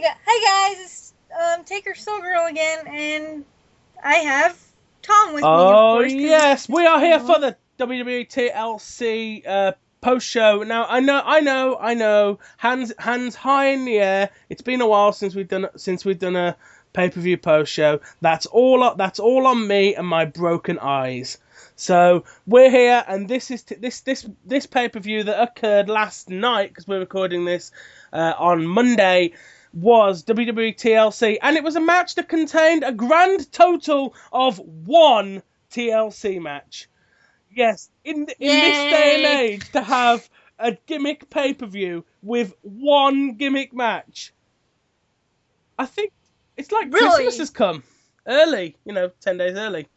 Hi guys, it's Taker Soul Girl again, and I have Tom with me, of Oh course. yes, we are here for the WWE TLC post show. Now I know. Hands high in the air. It's been a while since we've done a pay-per-view post show. That's all on me and my broken eyes. So we're here, and this is this pay-per-view that occurred last night because we're recording this on Monday. Was WWE TLC, and it was a match that contained a grand total of one TLC match. Yes, in this day and Yay! age, to have a gimmick pay per view with one gimmick match, I think it's like Christmas Really? has come early. 10 days early.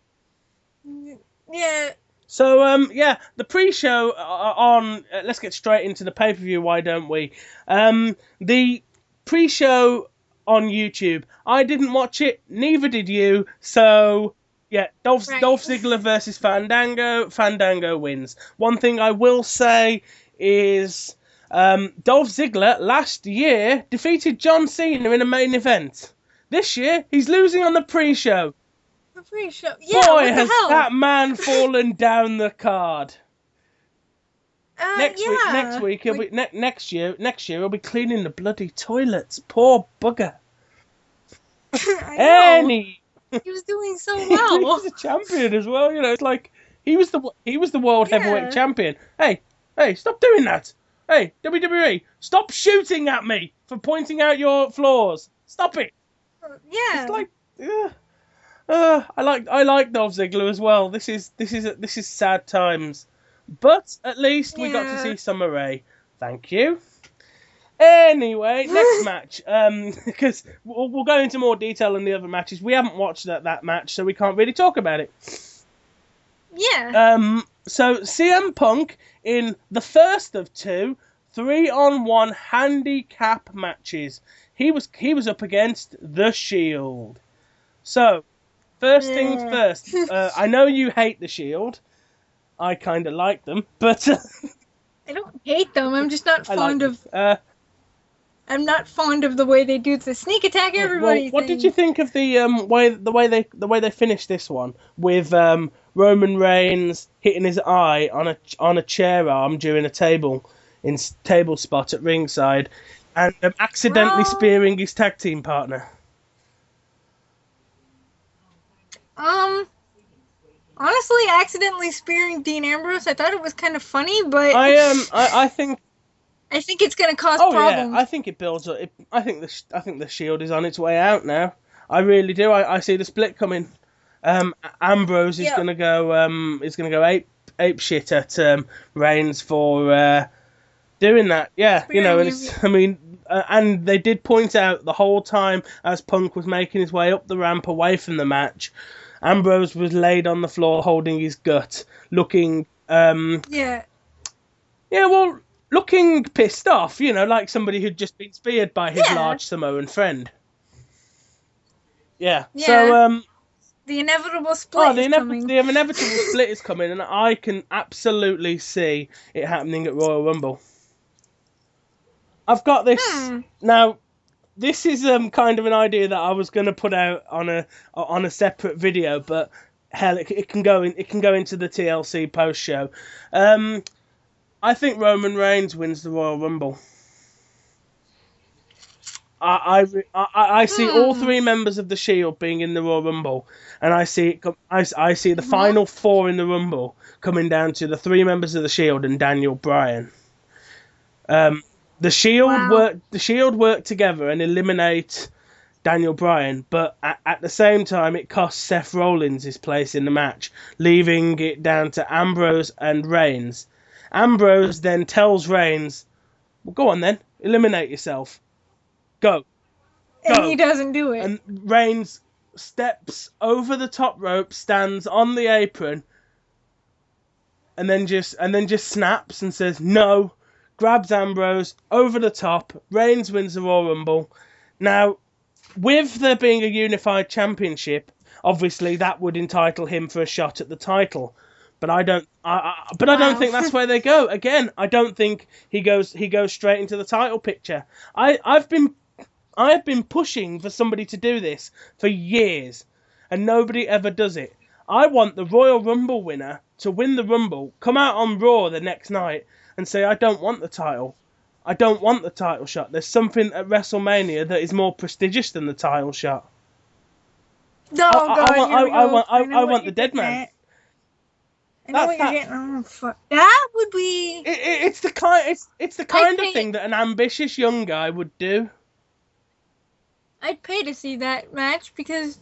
Yeah. So yeah, the pre-show on. Let's get straight into the pay-per-view. Why don't we? The pre-show on YouTube. I didn't watch it. Neither did you. So yeah, Dolph Right. Ziggler versus Fandango. Fandango wins. One thing I will say is Dolph Ziggler last year defeated John Cena in a main event. This year he's losing on the pre-show. I'm pretty sure. Yeah. Boy, What the has hell? that man fallen down the card. Next Yeah. week he'll Like, be next year he'll be cleaning the bloody toilets. Poor bugger. I know. Any He was doing so he's well. a champion as well. It's like he was the world heavyweight Yeah. champion. Hey, stop doing that. Hey, WWE, stop shooting at me for pointing out your flaws. Stop it. It's Yeah. like. I like Dolph Ziggler as well. This is sad times, but at least we got to Yeah. see Summer Rae. Thank you. Anyway, next match. Because we'll go into more detail in the other matches. We haven't watched that match, so we can't really talk about it. Yeah. So CM Punk in the first of two 3-on-1 handicap matches. He was up against The Shield. So first things Yeah. first. I know you hate the Shield. I kind of like them, but I don't hate them. I'm just not I like fond them. of. I'm not fond of the way they do the sneak attack Well, everybody what did you thing. think of the way they finished this one with Roman Reigns hitting his eye on a chair arm during a table spot at ringside, and accidentally Well, spearing his tag team partner? um, honestly, accidentally spearing Dean Ambrose, I thought it was kind of funny, but I think. I think it's gonna cause Oh yeah, I problems. think it builds up. I think the Shield is on its way out now. I really do. I see the split coming. Ambrose is Yeah. gonna go ape shit at Reigns for doing that. Yeah, Spearing and him. it's. I mean, and they did point out the whole time as Punk was making his way up the ramp away from the match, Ambrose was laid on the floor holding his gut, looking. Yeah. Yeah, well, looking pissed off. Like somebody who'd just been speared by his Yeah. large Samoan friend. Yeah. So Yeah. The inevitable oh, split is coming. the inevitable split is coming, and I can absolutely see it happening at Royal Rumble. I've got this Hmm. now. This is kind of an idea that I was going to put out on a separate video, but hell, it can go into the TLC post show. I think Roman Reigns wins the Royal Rumble. I see all Hmm. three members of the Shield being in the Royal Rumble, and I see the Well. final four in the Rumble coming down to the three members of the Shield and Daniel Bryan. Um, Wow. The Shield work together and eliminate Daniel Bryan, but at the same time, it costs Seth Rollins his place in the match, leaving it down to Ambrose and Reigns. Ambrose then tells Reigns, "Well, go on then, eliminate yourself. Go, And he go." doesn't do it. And Reigns steps over the top rope, stands on the apron, and then just snaps and says no, grabs Ambrose over the top. Reigns wins the Royal Rumble. Now, with there being a unified championship, obviously that would entitle him for a shot at the title. But I don't Wow. think that's where they go. Again, I don't think he goes straight into the title picture. I've been I have been pushing for somebody to do this for years, and nobody ever does it. I want the Royal Rumble winner to win the Rumble, come out on Raw the next night, and say, I don't want the title. I don't want the title shot. There's something at WrestleMania that is more prestigious than the title shot. Oh God, here we go. I know I what want you're the dead getting man. at. I know what you're That getting. Oh fuck, that would be. it's the I'd kind of pay. thing that an ambitious young guy would do. I'd pay to see that match because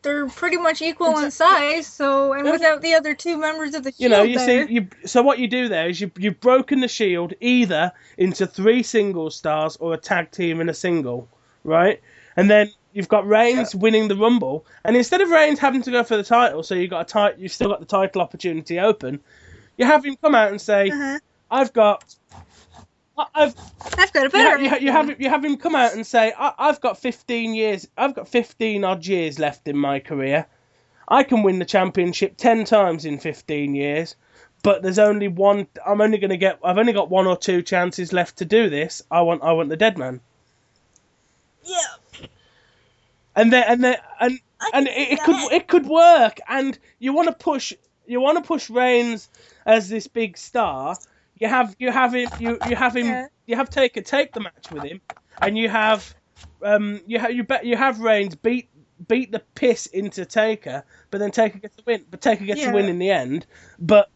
they're pretty much equal in Exactly. size. So, and without the other two members of the You know, Shield you see, there. so what you do there is you've broken the Shield either into 3 single stars or a tag team and a single, right? And then you've got Reigns winning the Rumble, and instead of Reigns having to go for the title, so you've still got the title opportunity open. You have him come out and say, Uh-huh. "I've got, I've." I've got a better You have him come out and say, "I've got 15 years. I've got 15 odd years left in my career. I can win the championship 10 times in 15 years, but there's only one. I've only got 1 or 2 chances left to do this. I want the dead man." Yeah. And it could work. And you want to push Reigns as this big star. You have Taker take the match with him, and you have Reigns beat the piss into Taker, but then Taker gets the win. But Taker gets the win in the end. But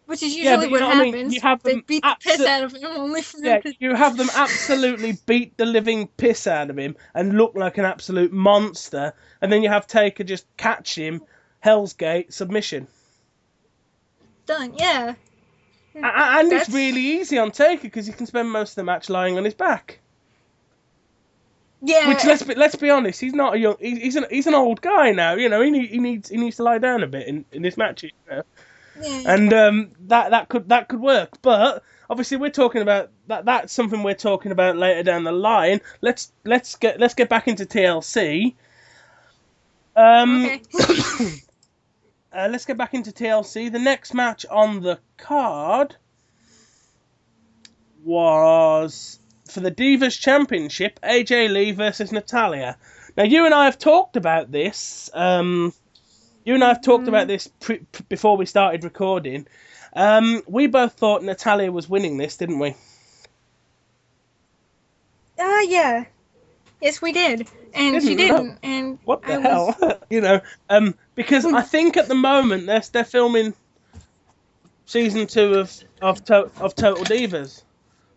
which is yeah, usually but you what know what I mean. You happens. have They them beat the piss out of him only for him to. you have them absolutely beat the living piss out of him and look like an absolute monster, and then you have Taker just catch him, Hell's Gate submission. Done. Yeah. And it's really easy on Taker because he can spend most of the match lying on his back. Yeah. Which let's be honest, he's not a young. He's an old guy now. You know, he needs to lie down a bit in this match. You know? Yeah. And that could work, but obviously we're talking about that. That's something we're talking about later down the line. Let's get back into TLC. Okay. Let's get back into TLC. The next match on the card was for the Divas Championship, AJ Lee versus Natalya. Now you and I have talked about this. You and I have talked about this before we started recording. We both thought Natalya was winning this, didn't we? Yeah. Yes, we did, and she didn't. And what the hell, you know? Because I think at the moment they're filming season 2 of Total Divas,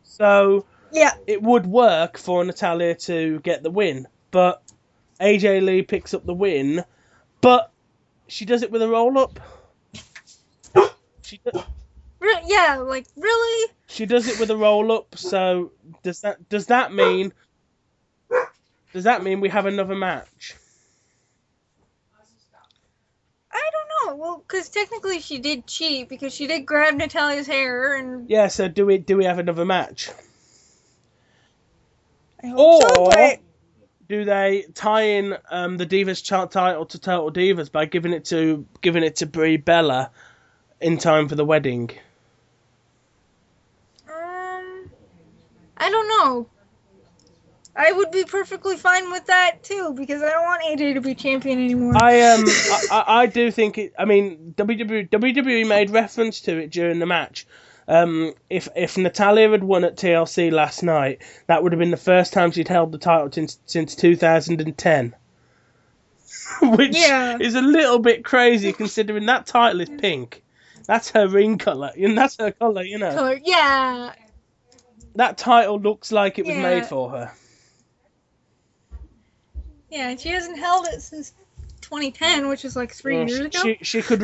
so yeah. it would work for Natalya to get the win. But AJ Lee picks up the win, but she does it with a roll up. Yeah, like really? She does it with a roll up. So does that mean we have another match? I don't know. Well, because technically she did cheat because she did grab Natalya's hair and. Yeah. So do we have another match? I hope so, but. Do they tie in the Divas title to Total Divas by giving it to Brie Bella in time for the wedding? I don't know. I would be perfectly fine with that too because I don't want AJ to be champion anymore. I do think it. I mean, WWE made reference to it during the match. If Natalya had won at TLC last night, that would have been the first time she'd held the title since 2010. Which is a little bit crazy considering that title is pink. That's her ring colour, and that's her colour, you know. Color, yeah. That title looks like it was made for her. Yeah, and she hasn't held it since 2010, which is like 3 years ago. She could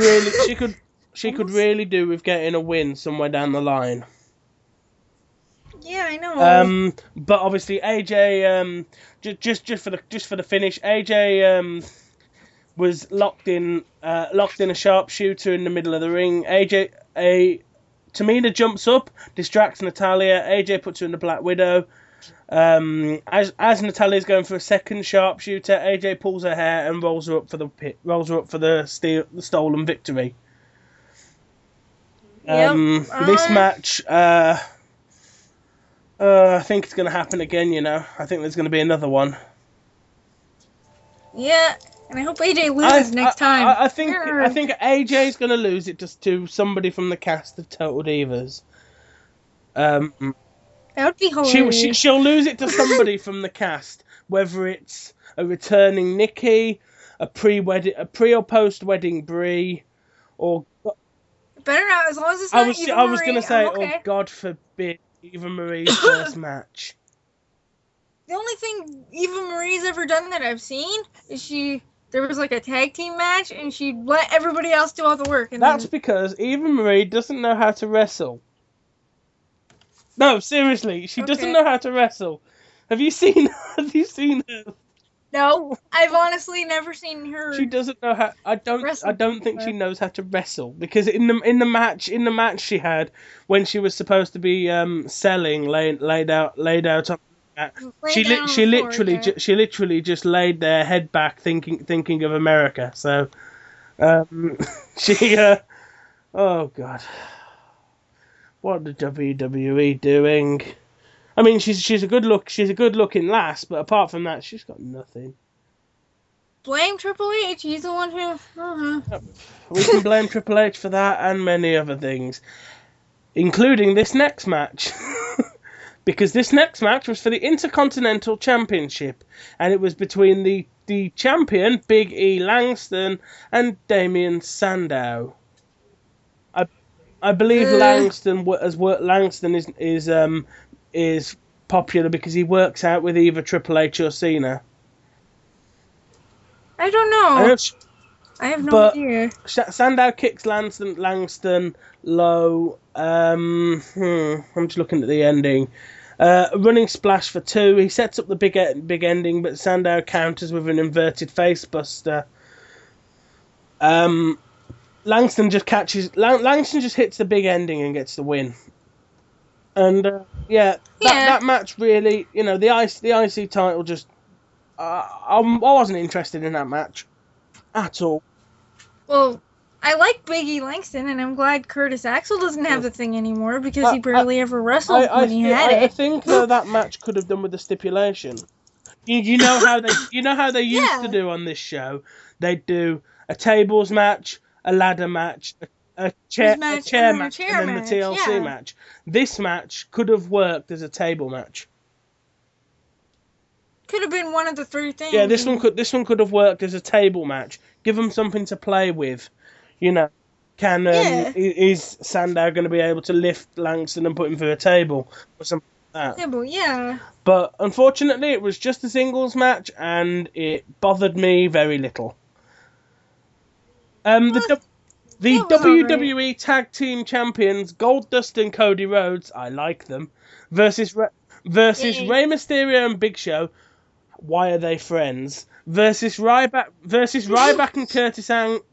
really do with getting a win somewhere down the line. Yeah, I know. But obviously AJ, just for the finish, AJ was locked in a sharpshooter in the middle of the ring. Tamina jumps up, distracts Natalya. AJ puts her in the Black Widow. As Natalya's going for a second sharpshooter, AJ pulls her hair and rolls her up for the stolen victory. Yep. This match, I think it's going to happen again. I think there's going to be another one. Yeah, and I hope AJ loses next time. I think AJ's going to lose it just to somebody from the cast of Total Divas. That would be hilarious. She'll lose it to somebody from the cast, whether it's a returning Nikki, a pre or post wedding Brie, or Better not, as long as it's not Eva Marie. I was going to say, okay. oh God forbid, Eva Marie's first match. The only thing Eva Marie's ever done that I've seen is there was like a tag team match and she let everybody else do all the work. And That's because Eva Marie doesn't know how to wrestle. No, seriously, she doesn't know how to wrestle. Have you seen her? No, I've honestly never seen her. She doesn't know how. I don't think she knows how to wrestle, because in the match she had when she was supposed to be selling laid out on that, she literally just laid their head back thinking of America. So she oh God, what the WWE doing? I mean, she's a good looking lass, but apart from that, she's got nothing. Blame Triple H. He's the one who. We can blame Triple H for that and many other things, including this next match. Because this next match was for the Intercontinental Championship, and it was between the champion, Big E Langston, and Damien Sandow. I believe Langston is popular because he works out with either Triple H or Cena. I don't know. I have no idea. Sandow kicks Langston low. I'm just looking at the ending. Running splash for 2. He sets up the big ending, but Sandow counters with an inverted face buster. Langston just hits the big ending and gets the win. And that match really, the IC title just. I wasn't interested in that match at all. Well, I like Big E Langston, and I'm glad Curtis Axel doesn't have the thing anymore because he barely ever wrestled when he had it. I think that match could have done with the stipulation. You know how they used to do on this show. They'd do a tables match, a ladder match, a chair match, and then the TLC match. This match could have worked as a table match. Could have been one of the 3 things. Yeah, this one could have worked as a table match. Give them something to play with. Is Sandow going to be able to lift Langston and put him through a table or something like that? Table, yeah. But unfortunately, it was just a singles match, and it bothered me very little. The WWE Tag Team Champions, Goldust and Cody Rhodes, I like them, versus Rey Mysterio and Big Show. Why are they friends? Versus Ryback and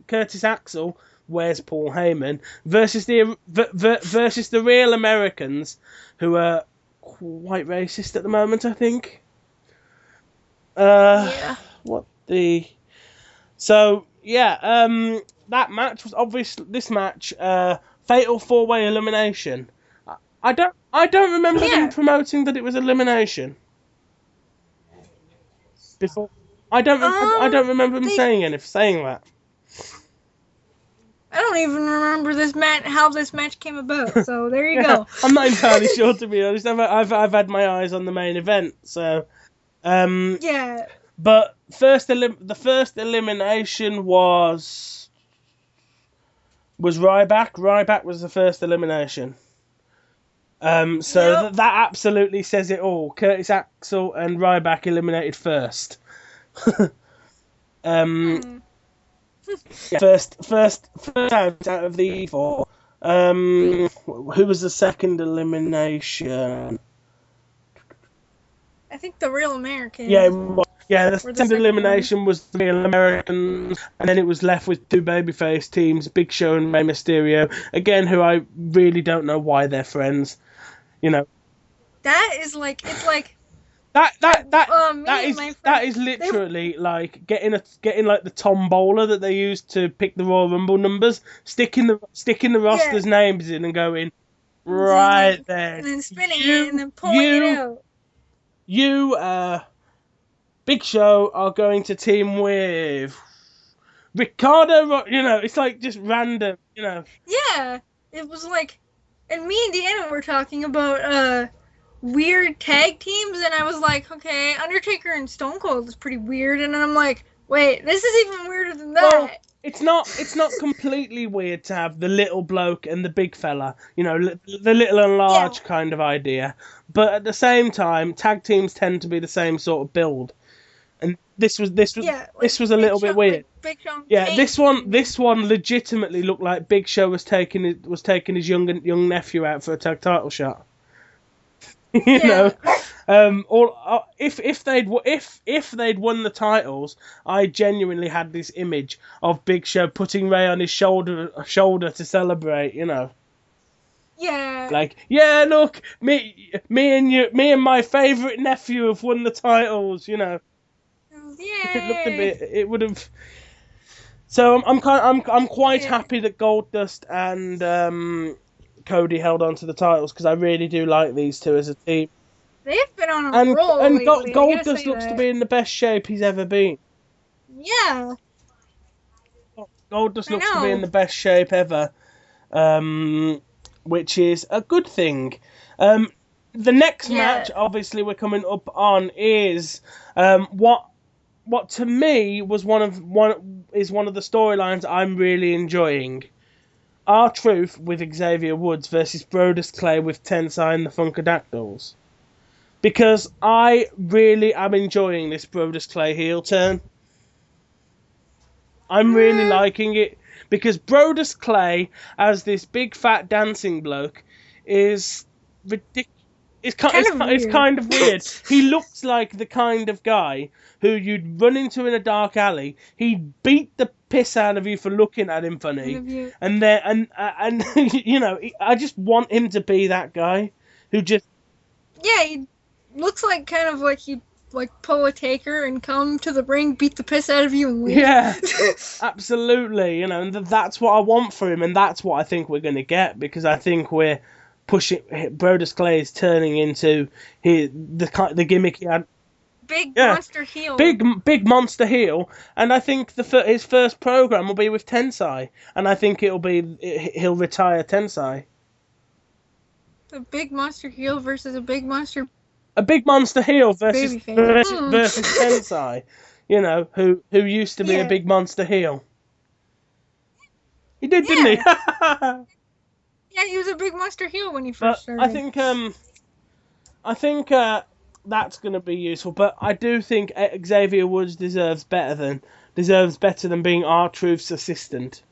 Curtis Axel. Where's Paul Heyman? Versus the Real Americans, who are quite racist at the moment, I think. That match was obviously this match. Fatal 4-way elimination. I don't remember them promoting that it was elimination. Before, I don't remember them saying that. I don't even remember how this match came about. So there you go. I'm not entirely sure, to be honest. I've had my eyes on the main event, so yeah. But the first elimination was Ryback. Ryback was the first elimination. That absolutely says it all. Curtis Axel and Ryback eliminated first. First out of the 4. Who was the second elimination? I think the Real Americans. The second elimination was the Real Americans, and then it was left with 2 babyface teams, Big Show and Rey Mysterio. Again, who I really don't know why they're friends. That is like, it's like that is literally like getting like the tombola that they used to pick the Royal Rumble numbers, sticking the rosters' names in and going, Right and then. then spinning it and You, then pulling it you, out. you, Big Show are going to team with Ricardo. You know, it's like just random. You know. Yeah, it was like, and me and Deanna were talking about weird tag teams, and I was like, okay, Undertaker and Stone Cold is pretty weird, and then I'm like, wait, this is even weirder than Well, that. it's not completely weird to have the little bloke and the big fella, you know, the little and Yeah, large kind of idea. But at the same time, tag teams tend to be the same sort of build, and yeah, this was a little bit weird. Like Big Show and Yeah, Kane. this one legitimately looked like Big Show was taking his young nephew out for a tag title shot. You know, Yeah, or if they'd won the titles, I genuinely had this image of Big Show putting Ray on his shoulder to celebrate. You know, yeah, like, yeah, look, me and my favorite nephew have won the titles. You know, it looked a yay, bit. It would have. So I'm quite yeah. happy that Goldust and Cody held on to the titles because I really do like these two as a team. They've been on a And roll and lately. I gotta Goldust say looks to that. be in the best shape he's ever been. Yeah, Goldust I looks to be in know. the best shape ever, which is a good thing. Um, the next Yeah, match, obviously, we're coming up on is what to me was one of the storylines I'm really enjoying. R-Truth with Xavier Woods versus Brodus Clay with Tensai and the Funkadactyls. Because I really am enjoying this Brodus Clay heel turn. I'm really mm, liking it because Brodus Clay as this big fat dancing bloke is ridiculous. kind of It's weird. kind of weird. He looks like the kind of guy who you'd run into in a dark alley. He'd beat the piss out of you for looking at him funny, Interview. and you know, I just want him to be that guy who just Yeah, he looks like kind of like he'd like pull a taker and come to the ring, beat the piss out of you, and leave. yeah. Absolutely, you know, and that's what I want for him, and that's what I think we're going to get because I think we're pushing. Brodus Clay is turning into the gimmick he had. Big Yeah, monster heel. big monster heel, and I think his first program will be with Tensai, and I think he'll retire Tensai. A big monster heel versus a big monster A big monster heel versus babyface. versus, versus Tensai, you know, who used to be a Yeah. big monster heel. He did, didn't he? Yeah. Yeah, he was a big monster heel when he first But started. I think that's going to be useful. But I do think Xavier Woods deserves better than being R-Truth's assistant.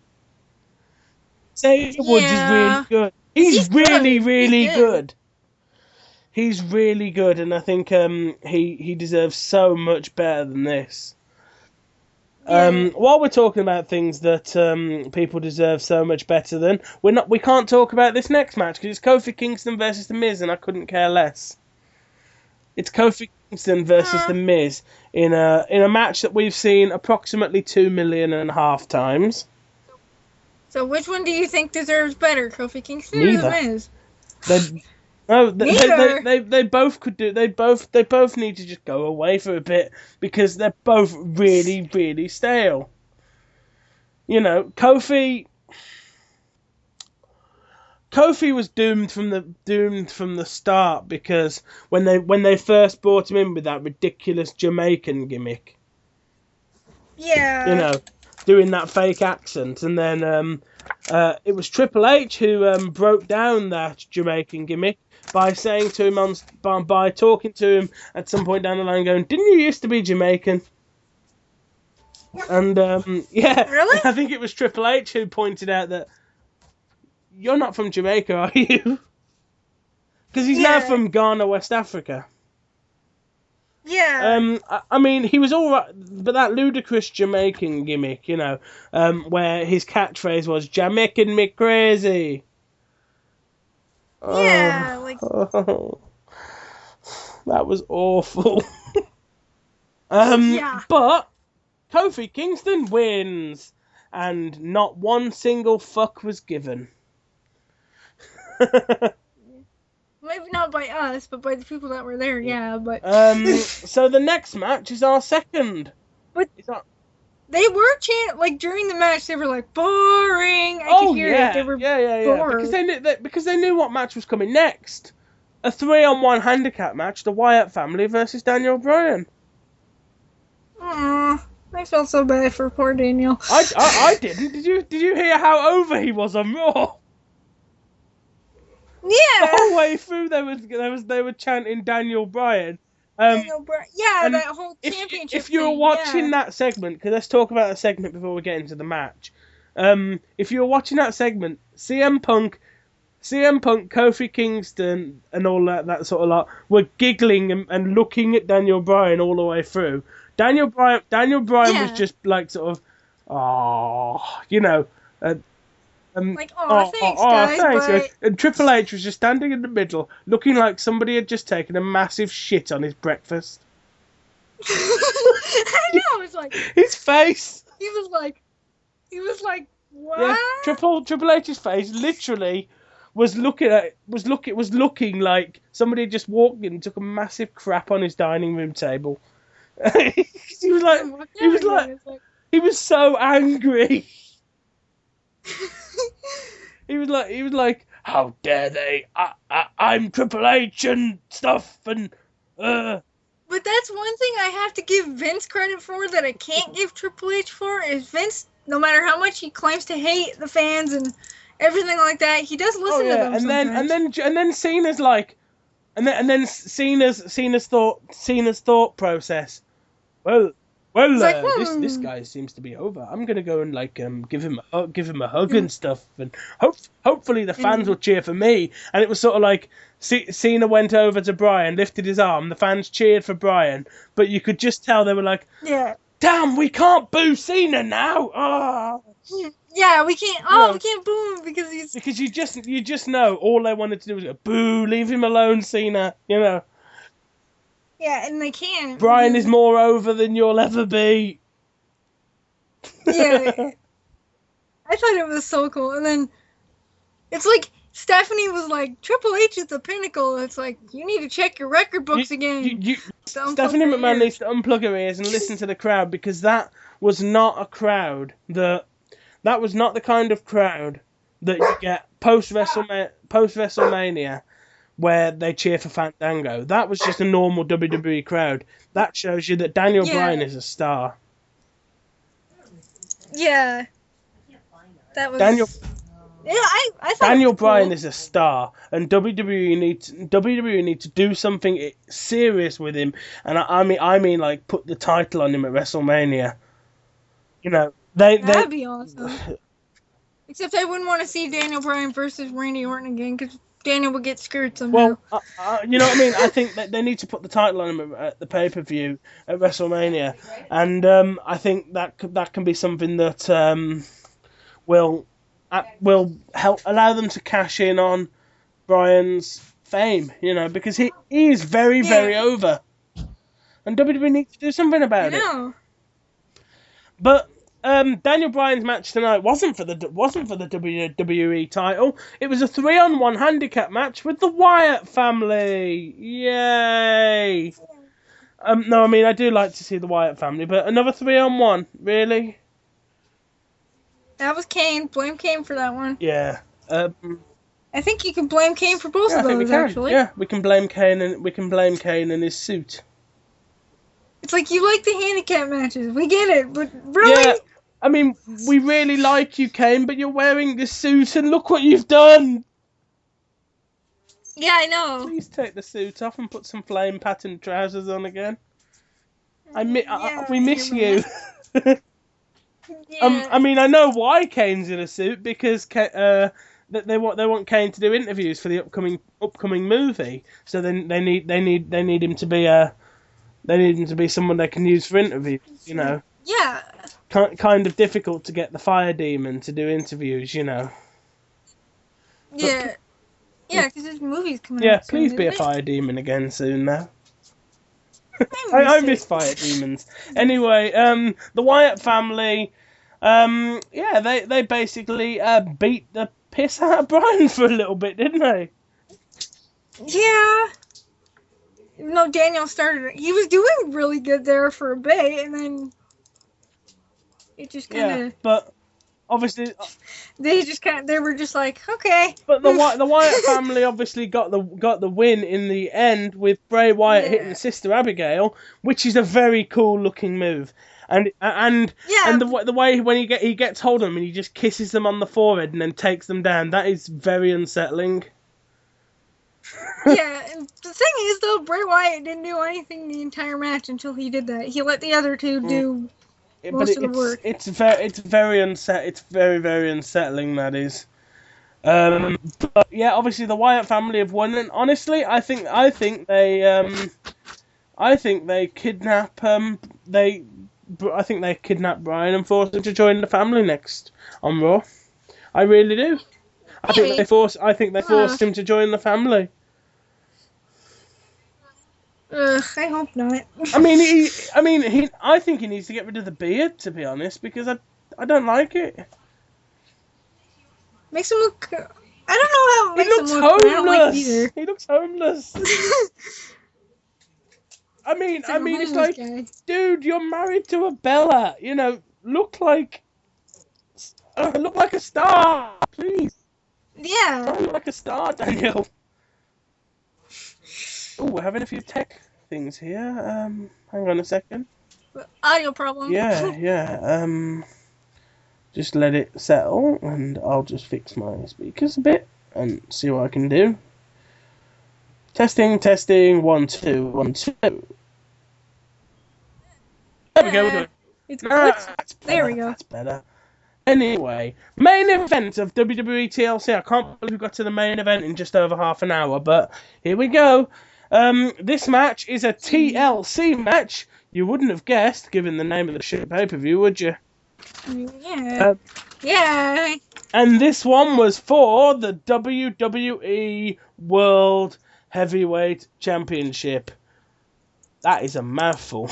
Xavier Woods is really Yeah. good. Cause He's he's really, good. He's really good. good. He's really good, and I think he deserves so much better than this. Yeah. While we're talking about things that people deserve so much better than, we can't talk about this next match because it's Kofi Kingston versus The Miz, and I couldn't care less. It's Kofi Kingston versus Uh, The Miz in a match that we've seen approximately 2.5 million times. so which one do you think deserves better, Kofi Kingston or The Neither. Miz? They no, Neither. they both could do. They both need to just go away for a bit because they're both really really stale. You know, Kofi was doomed from the start because when they first brought him in with that ridiculous Jamaican gimmick, you Yeah. know, doing that fake accent, and then it was Triple H who broke down that Jamaican gimmick by saying to him by talking to him at some point down the line, going, "Didn't you used to be Jamaican?" And yeah, Really? I think it was Triple H who pointed out that you're not from Jamaica, are you? Because he's now Yeah. from Ghana, West Africa. Yeah. I mean, he was all right, but that ludicrous Jamaican gimmick, you know, where his catchphrase was "Jamaican me crazy." Yeah. Like, Oh, that was awful. yeah. But Kofi Kingston wins, and not one single fuck was given. not by us, but by the people that were there. Yeah, but So the next match is our second. but It's our... they were like during the match. They were like boring. I could Oh hear it. yeah, They were yeah. Because bored. they knew what match was coming next. A 3-on-1 handicap match: the Wyatt family versus Daniel Bryan. Aw, I felt so bad for poor Daniel. I didn't. Did you hear how over he was on Raw? The Yeah, whole way through, they were chanting Daniel Bryan. Daniel Bryan. Yeah, And that whole if championship if you were thing. watching Yeah, that segment, because let's talk about that segment before we get into the match. If you were watching that segment, CM Punk, Kofi Kingston, and all that sort of lot were giggling and looking at Daniel Bryan all the way through. Daniel Bryan was yeah. just like sort of, oh, you know, uh, Like, oh, thanks, guys, thanks. but And Triple H was just standing in the middle, looking like somebody had just taken a massive shit on his breakfast. I know. It's like His face. he was like, he was like, Yeah, what? Triple H's face literally was looking like somebody had just walked in and took a massive crap on his dining room table. he was like And walked he out was again. like It's like, he was so angry. He was like, how dare they? I'm Triple H and stuff and but that's one thing I have to give Vince credit for that I can't give Triple H for is Vince. No matter how much he claims to hate the fans and everything like that, he does oh listen to yeah, them and sometimes. then Cena's like, and then Cena's thought process. Well, It's like, this guy seems to be over. I'm gonna go and like give him a hug and stuff, and hopefully the fans will and cheer for me. And it was sort of like Cena went over to Bryan, lifted his arm. The fans cheered for Bryan, but you could just tell they were like, yeah. "Damn, we can't boo Cena now!" Ah, Yeah, we can't. you Oh, we know, can't boo him because he's. because you just know all they wanted to do was go, "Boo, leave him alone, Cena." Yeah, and they can't Bryan is because. more over than you'll ever be. Yeah, I thought it was so cool. And then it's like Stephanie was like, Triple H is the pinnacle. It's like, you need to check your record you, books again you, to unplug Stephanie their McMahon needs ears. to unplug her ears and listen to the crowd, because that was not a crowd that was not the kind of crowd that you get post WrestleMania where they cheer for Fandango. That was just a normal WWE crowd. That shows you that Daniel Bryan Yeah, is a star. yeah, that Daniel was. Yeah, I thought it was Daniel Bryan cool. is a star, and WWE need to do something serious with him. And I mean, like put the title on him at WrestleMania. You know, they That'd be awesome. Except I wouldn't want to see Daniel Bryan versus Randy Orton again because Daniel would get screwed somehow. well, you know what I mean. I think that they need to put the title on him at the pay-per-view at WrestleMania, and I think that can be something that will will help allow them to cash in on Bryan's fame. Because he is very Yeah, very over, and WWE needs to do something I about it. know. But Daniel Bryan's match tonight wasn't for the WWE title. It was a 3-on-1 handicap match with the Wyatt family. Yay! No, I mean I do like to see the Wyatt family, but another 3-on-1, really? That was Kane. Blame Kane for that one. Yeah. I think you can blame Kane for both Yeah, I of think we those, can. actually. Yeah, we can blame Kane and his suit. It's like you like the handicap matches. We get it, but Yeah, really? I mean we really like you, Kane, but you're wearing this suit, and look what you've done. Yeah, I know. Please take the suit off and put some flame patterned trousers on again. We Yeah, you're miss you. right. I Yeah, mean, I know why Kane's in a suit, because that they want Kane to do interviews for the upcoming movie. So then they need him to be someone they can use for interviews. yeah, Kind of difficult to get the Fire Demon to do interviews. But yeah, yeah. Because this movie's coming yeah, out soon, please be isn't a it? Fire Demon again soon now. I I miss miss it. Fire Demons. Anyway, the Wyatt family, yeah, they basically beat the piss out of Brian for a little bit, didn't they? Yeah. No, Daniel started. He was doing really good there for a bit, and then it just kind Yeah, of. but obviously, They were just like, okay. but the Wyatt family obviously got the win in the end with Bray Wyatt hitting Yeah. Sister Abigail, which is a very cool looking move. And Yeah. the way when he gets hold of them and he just kisses them on the forehead and then takes them down, that is very unsettling. Yeah, and the thing is, though, Bray Wyatt didn't do anything the entire match until he did that. He let the other two Mm. do But most of the work. it's very it's very unsettling, that is. But yeah, obviously the Wyatt family have won, and honestly, I think they kidnap I think they kidnap Brian and force him to join the family next on Raw. I really do. Maybe. I think they Uh, forced him to join the family. I hope not. I think he needs to get rid of the beard, to be honest, because I don't like it. Makes him look. I don't know how it He makes him looks look, but I don't like it homeless. either. He looks homeless. It's like a It's homeless like, guy. dude, you're married to a Bella. You know, look like a star, please. Yeah. Look like a star, Daniel. Oh, we're having a few tech things here. Hang on a second. Audio problem. Yeah. Just let it settle, and I'll just fix my speakers a bit and see what I can do. Testing. 1 2 1 2. There we go. We're good. It's glitchy. That's There we better. go. That's better. Anyway, main event of WWE TLC. I can't believe we got to the main event in just over half an hour, but here we go. This match is a TLC match. You wouldn't have guessed, given the name of the shit pay-per-view, would you? Yeah. Uh, Yeah. and this one was for the WWE World Heavyweight Championship. That is a mouthful.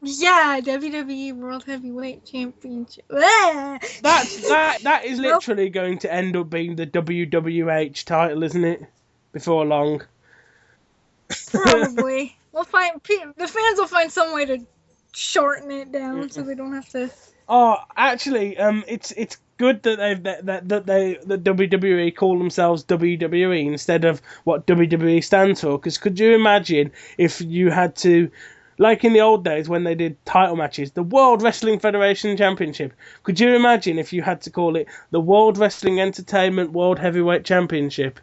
Yeah. WWE World Heavyweight Championship. Ah! That is Nope. literally going to end up being the WWH title, isn't it? Before long. Probably. We'll find the fans will find some way to shorten it down so they don't have to. Oh, actually, it's good that that WWE call themselves WWE instead of what WWE stands for. Because could you imagine if you had to, like in the old days when they did title matches, the World Wrestling Federation Championship? Could you imagine if you had to call it the World Wrestling Entertainment World Heavyweight Championship?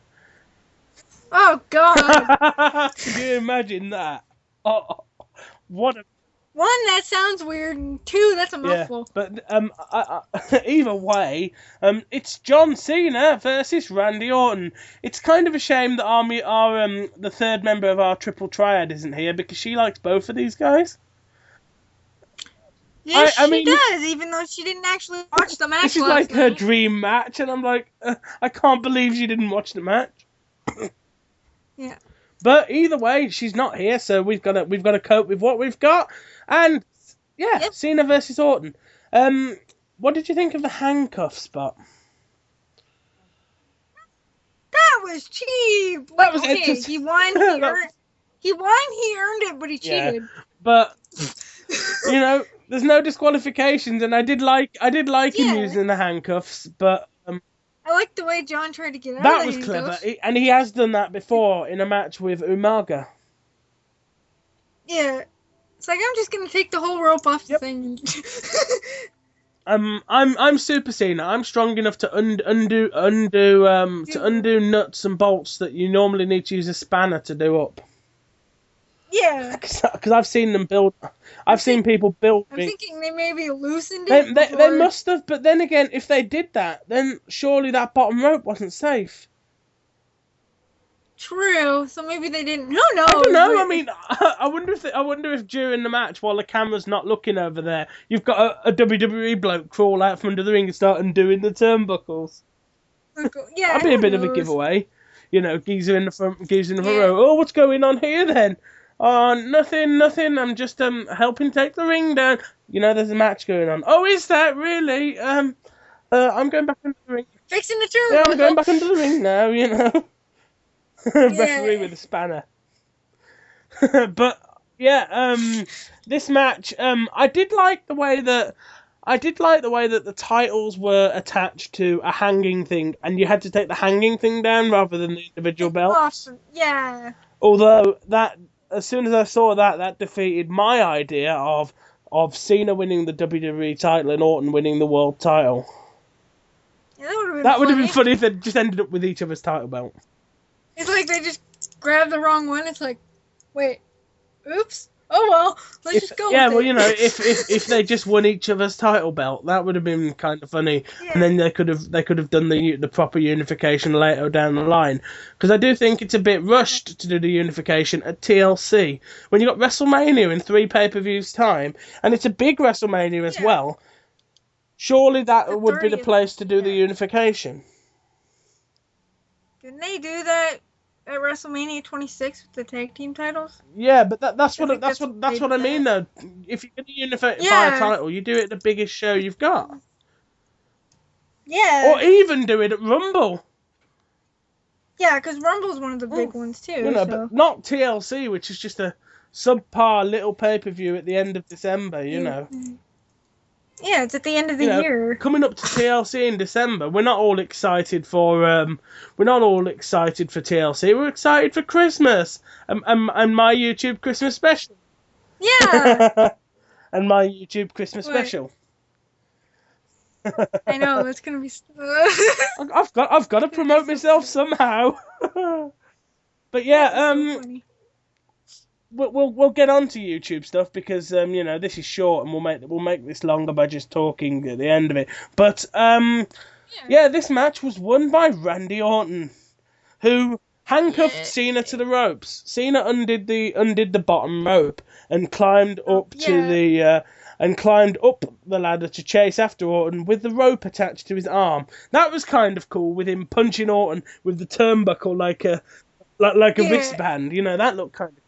Oh God. Could you imagine that? Oh, what a One, that sounds weird, and two, that's a yeah, mouthful. but either way, it's John Cena versus Randy Orton. It's kind of a shame that the third member of our triple triad isn't here because she likes both of these guys. Yes, I she mean, does, even though she didn't actually watch the this match is like last her night. dream match, and I'm like, I can't believe she didn't watch the match. Yeah. But either way, she's not here, so we've got to cope with what we've got. And yeah, Yep. Cena versus Orton. What did you think of the handcuff spot? That was cheap. That Like, was okay, he won. that, He won. He earned it, but he yeah, cheated. but there's no disqualifications, and I did like him Yeah. using the handcuffs, but I like the way John tried to get out of that the was clever, handcuffs. and he has done that before in a match with Umaga. Yeah. It's like I'm just gonna take the whole rope off the Yep. thing. I'm Super Cena. I'm strong enough to undo nuts and bolts that you normally need to use a spanner to do up. Yeah. Because I've seen them build. I've seen people build. I'm thinking they maybe loosened They, it they they before. must have, but then again, if they did that, then surely that bottom rope wasn't safe. True. So maybe they didn't. Who knows? I don't know. I But mean, I wonder if during the match, while the camera's not looking over there, you've got a WWE bloke crawl out from under the ring and start undoing the turnbuckles. yeah, That'd be a who bit of a knows? giveaway. Geezer in the front, geezer in the front Yeah. row. Oh, what's going on here then? Oh, nothing. I'm just helping take the ring down. There's a match going on. Oh, is that really? I'm going back into the ring. Fixing the Yeah, I'm going turnbuckle. back into the ring now. Referee with a spanner. But yeah, this match, I did like the way that the titles were attached to a hanging thing, and you had to take the hanging thing down rather than the individual It's belts. awesome. Yeah. Although that, as soon as I saw that, that defeated my idea of Cena winning the WWE title and Orton winning the world title. Yeah, that would have been That would have funny. been funny if they just ended up with each other's title belt. It's like they just grabbed the wrong one. It's like, wait, oops. Oh well, let's just go Yeah, with well, it. if they just won each other's title belt, that would have been kind of funny, and Yeah. then they could have done the proper unification later down the line. Because I do think it's a bit rushed to do the unification at TLC when you got WrestleMania in 3 pay-per-views time, and it's a big WrestleMania as Yeah. well. Surely that The would be the 30th. place to do the Yeah. unification. Didn't they do that at WrestleMania 26 with the tag team titles? Yeah, but that's I what think that's what they I did mean that. though. If you're going to unify a Yeah. title, you do it at the biggest show you've got, Yeah. or even do it at Rumble. Yeah, because Rumble's one of the big ones too. But So. not TLC, which is just a subpar little pay-per-view at the end of December. Yeah, it's at the end of the year. Coming up to TLC in December, we're not all excited for TLC. We're excited for Christmas and my YouTube Christmas special. Yeah. And my YouTube Christmas What? special. I know it's gonna be. I've got to promote myself somehow. But yeah, so funny. we'll get on to YouTube stuff because this is short and we'll make this longer by just talking at the end of it. But yeah, this match was won by Randy Orton, who handcuffed Cena to the ropes. Cena undid the bottom rope and climbed up the ladder to chase after Orton with the rope attached to his arm. That was kind of cool, with him punching Orton with the turnbuckle like a wristband. That looked kind of cool.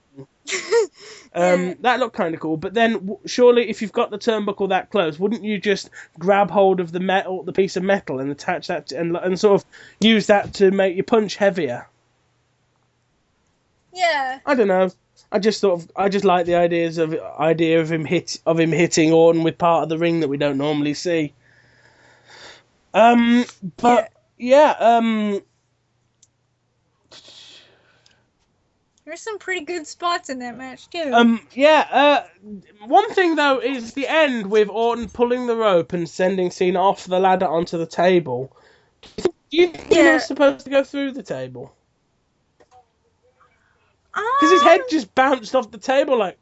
That looked kind of cool. But then, surely, if you've got the turnbuckle that close, wouldn't you just grab hold of the piece of metal, and attach that and sort of use that to make your punch heavier? Yeah. I don't know. I just like the idea of him hitting Orton with part of the ring that we don't normally see. But yeah. There's some pretty good spots in that match too. One thing though is the end with Orton pulling the rope and sending Cena off the ladder onto the table. Do you think he was supposed to go through the table? Because his head just bounced off the table like.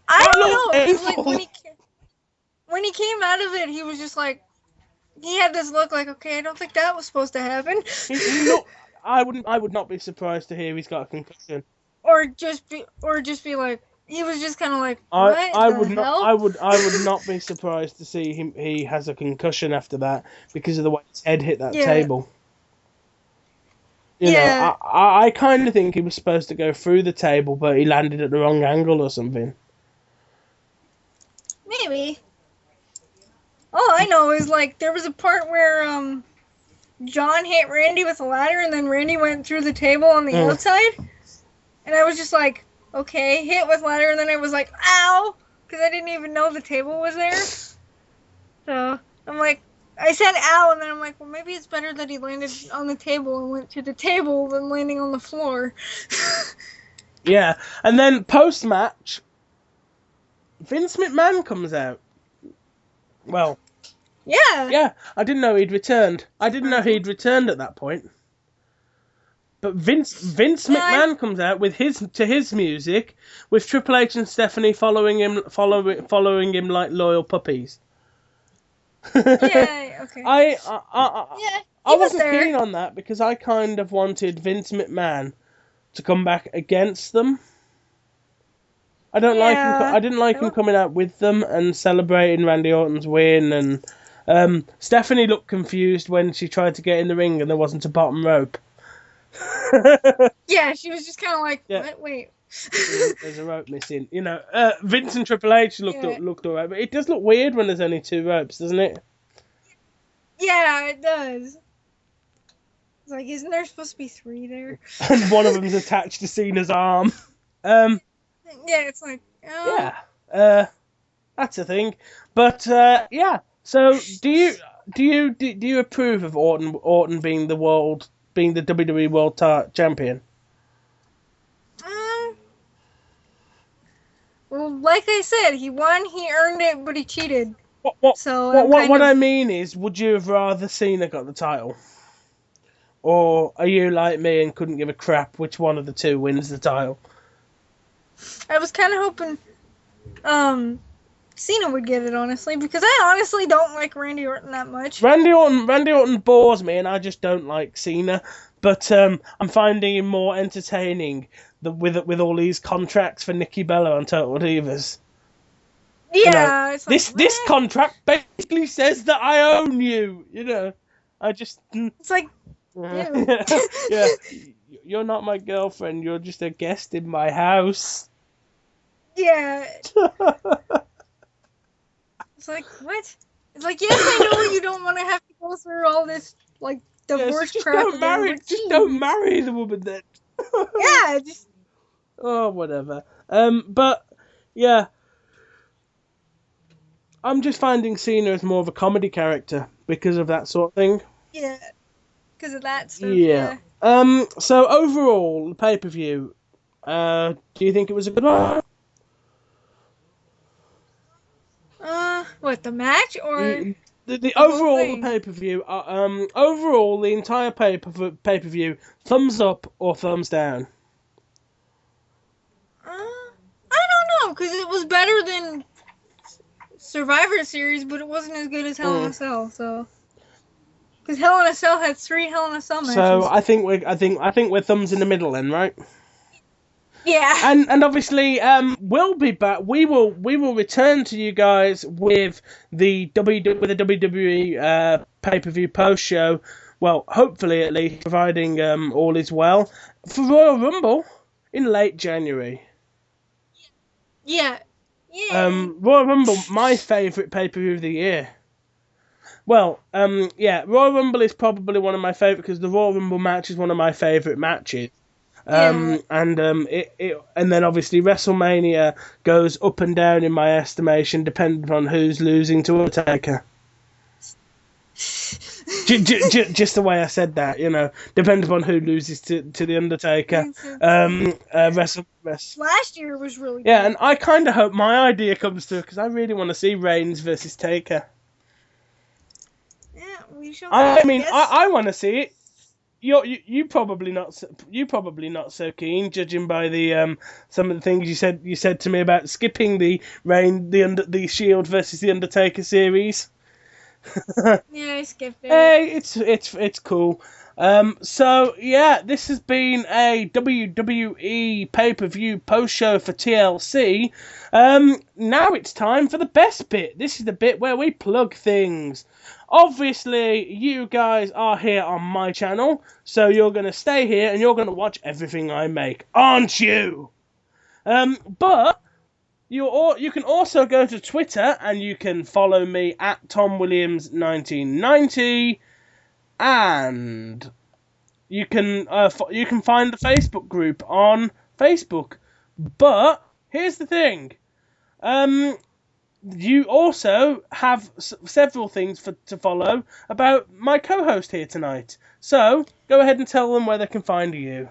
I don't know. Like when he came out of it, he was just like, he had this look like, okay, I don't think that was supposed to happen. I would not be surprised to hear he's got a concussion. Or just be like, he was just kind of like, what I would the not. hell? I would not be surprised to see him. He has a concussion after that because of the way his head hit that table. I kind of think he was supposed to go through the table, but he landed at the wrong angle or something. Maybe. All I know is like there was a part where John hit Randy with a ladder, and then Randy went through the table on the outside, and I was just like, okay, hit with ladder, and then I was like, ow, because I didn't even know the table was there. So I'm like, I said ow, and then I'm like, well, maybe it's better that he landed on the table and went to the table than landing on the floor. Yeah, and then post-match, Vince McMahon comes out. Well, yeah, I didn't know he'd returned. I didn't know he'd returned at that point. But Vince McMahon comes out with his music, with Triple H and Stephanie following him like loyal puppies. Yeah, okay. I wasn't keen on that because I kind of wanted Vince McMahon to come back against them. I don't like him. I didn't like him coming out with them and celebrating Randy Orton's win. And Stephanie looked confused when she tried to get in the ring and there wasn't a bottom rope. Yeah, she was just kind of like, what? Wait. There's a rope missing. Vince and Triple H looked alright, but it does look weird when there's only 2 ropes, doesn't it? Yeah, it does. It's like, isn't there supposed to be 3 there? and one of them's attached to Cena's arm. Um, Yeah, it's like, yeah, that's a thing. But yeah. So, do you approve of Orton being the WWE World Champion? um, well, like I said, he won, he earned it, but he cheated. What what So what I'm what kind what I of, mean is, would you have rather Cena got the title, or are you like me and couldn't give a crap which one of the two wins the title? I was kind of hoping, um, Cena would get it, honestly, because I honestly don't like Randy Orton that much. Randy Orton bores me, and I just don't like Cena. But I'm finding him more entertaining with all these contracts for Nikki Bella on Total Divas. You know, Yeah, it's like, this meh. contract basically says that I own you. I just It's like, ew. yeah. You're not my girlfriend. You're just a guest in my house. Yeah, it's like, what? It's like, yes, I know you don't want to have to go through all this, like, Yeah, so divorce crap again, but just don't jeez. marry the woman then. Yeah, just, Oh, whatever. But yeah, I'm just finding Cena as more of a comedy character because of that sort of thing. yeah, because of that stuff, Yeah. yeah. So overall, the pay per view. Do you think it was a good one? What, the match or The the whole overall the thing? pay per view. Overall the entire pay per view. Thumbs up or thumbs down? I don't know, because it was better than Survivor Series, but it wasn't as good as Hell in Mm. a Cell, so. Because Hell in a Cell had 3 Hell in a Cell So matches. I think we're thumbs in the middle then, right? Yeah. And obviously we'll be back. We will return to you guys with the WWE pay per view post show. Well, hopefully at least, providing all is well for Royal Rumble in late January. Yeah. Yay. Royal Rumble, my favourite pay per view of the year. Well, yeah, Royal Rumble is probably one of my favourite because the Royal Rumble match is one of my favourite matches. Yeah. And then obviously WrestleMania goes up and down in my estimation, depending on who's losing to Undertaker. Just the way I said that, depending upon who loses to the Undertaker. Last year was really Yeah, good. and I kind of hope my idea comes through because I really want to see Reigns versus Taker. Yeah, we shall see. I I mean, guess. I want to see it. You probably not so keen, judging by the some of the things you said to me about skipping the the Shield versus the Undertaker series. Yeah, I skipped it. Hey, it's cool. So yeah, this has been a WWE pay per view post show for TLC. Now it's time for the best bit. This is the bit where we plug things. Obviously, you guys are here on my channel, so you're gonna stay here and you're gonna watch everything I make, aren't you? But you can also go to Twitter and you can follow me at TomWilliams1990, and you can find the Facebook group on Facebook. But here's the thing, um, you also have several things to follow about my co-host here tonight. So go ahead and tell them where they can find you.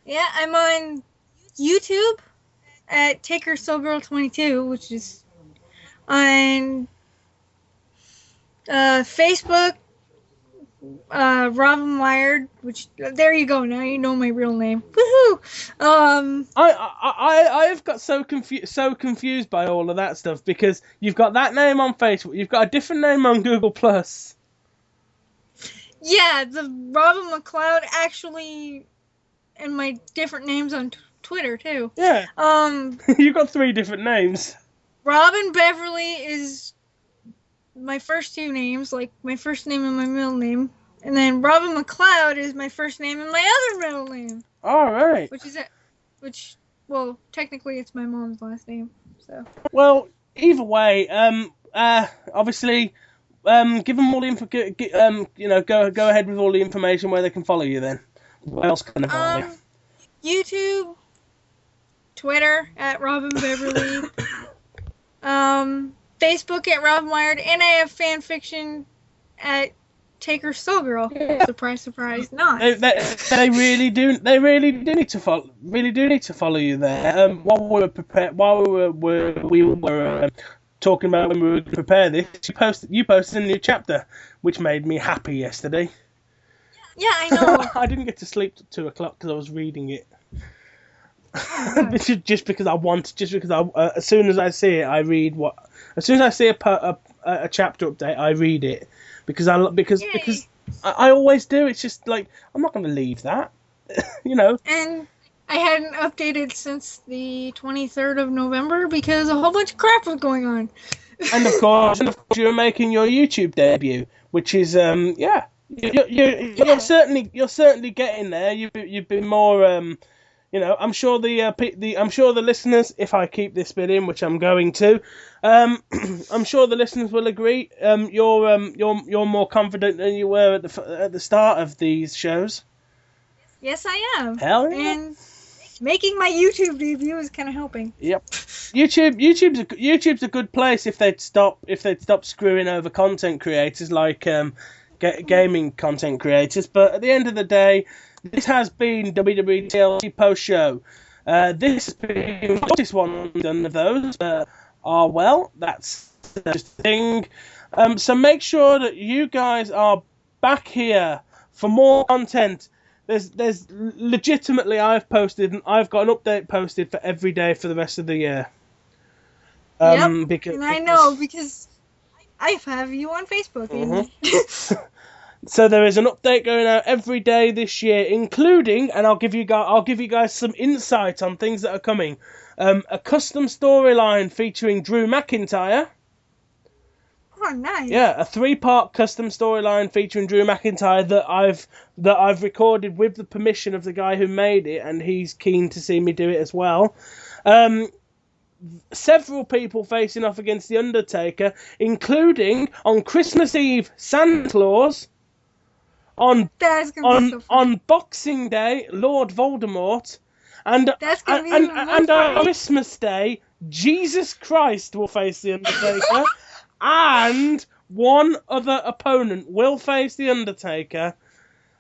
Yeah, I'm on YouTube at TakerSoulGirl22, which is on Facebook, Robin Wired, which, there you go, now you know my real name. Woohoo! I've got so confused by all of that stuff because you've got that name on Facebook, you've got a different name on Google Plus. Yeah, the Robin McLeod actually, and my different names on Twitter, too. Yeah, Um, you've got 3 different names. Robin Beverly is my first 2 names, like my first name and my middle name. And then Robin McLeod is my first name and my other middle name. All right. Which is it? Which, well, technically it's my mom's last name. So. Well, either way, obviously give them all the info. Go ahead with all the information where they can follow you. Then, where else can they follow you? YouTube, Twitter at Robin Beverly, Facebook at Rob Wired, and I have fan fiction at Taker Girl. Yeah. Surprise, surprise, not. They really do. They really do need to follow. Really do need to follow you there. While we were talking about when we were going to prepare this, you posted a new chapter, which made me happy yesterday. Yeah, I know. I didn't get to sleep till 2 o'clock because I was reading it. Just because as soon as I see it, I read what. As soon as I see a chapter update, I read it because I always do. It's just like I'm not going to leave that, you know. And I hadn't updated since the 23rd of November because a whole bunch of crap was going on. And of course, you're making your YouTube debut, which is you're certainly getting there. You've been more. I'm sure the listeners, if I keep this bit in, which I'm going to, I'm sure the listeners will agree. You're more confident than you were at the start of these shows. Yes, I am. Hell yeah! And making my YouTube debut is kind of helping. Yep. YouTube's a good place if they'd stop screwing over content creators like gaming content creators. But at the end of the day, this has been WWE TLC post show. This has been the shortest one done of those. That's just the thing. So make sure that you guys are back here for more content. There's legitimately I've got an update posted for every day for the rest of the year. Because I know because I have you on Facebook. Mm-hmm. So there is an update going out every day this year, including, and I'll give you guys some insight on things that are coming. A custom storyline featuring Drew McIntyre. Oh, nice. Yeah, a 3-part custom storyline featuring Drew McIntyre that I've recorded with the permission of the guy who made it, and he's keen to see me do it as well. Several people facing off against The Undertaker, including on Christmas Eve, Santa Claus. On Boxing Day, Lord Voldemort, and on Christmas Day, Jesus Christ will face The Undertaker, and one other opponent will face The Undertaker,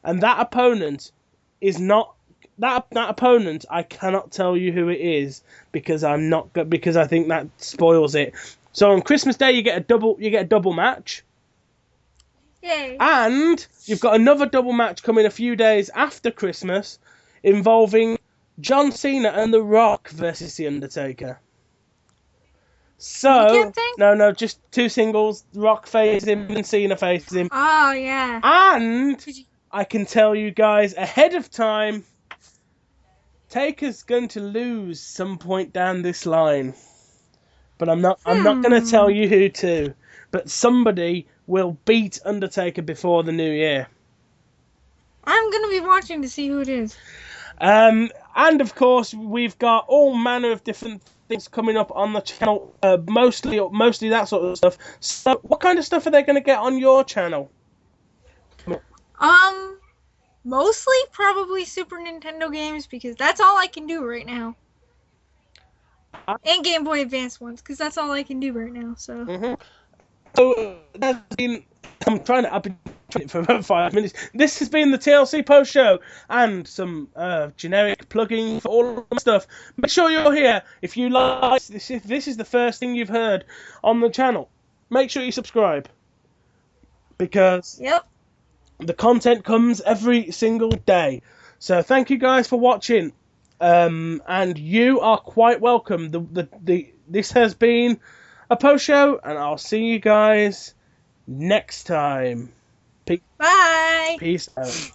and that opponent is not that opponent. I cannot tell you who it is because I think that spoils it. So on Christmas Day, you get a double match. Yay. And you've got another double match coming a few days after Christmas involving John Cena and The Rock versus The Undertaker. So, no, just 2 singles. The Rock faces him and Cena faces him. Oh, yeah. And I can tell you guys ahead of time, Taker's going to lose some point down this line. But I'm not going to tell you who to. But somebody will beat Undertaker before the new year. I'm going to be watching to see who it is. And of course, we've got all manner of different things coming up on the channel. Mostly that sort of stuff. So, what kind of stuff are they going to get on your channel? Mostly probably Super Nintendo games because that's all I can do right now. And Game Boy Advance ones because that's all I can do right now. So. Mm-hmm. So that's been. I've been trying it for about 5 minutes. This has been the TLC post show and some generic plugging for all the stuff. Make sure you're here if you like this. If this is the first thing you've heard on the channel, make sure you subscribe because the content comes every single day. So thank you guys for watching, and you are quite welcome. This has been a post show, and I'll see you guys next time. Bye. Peace out.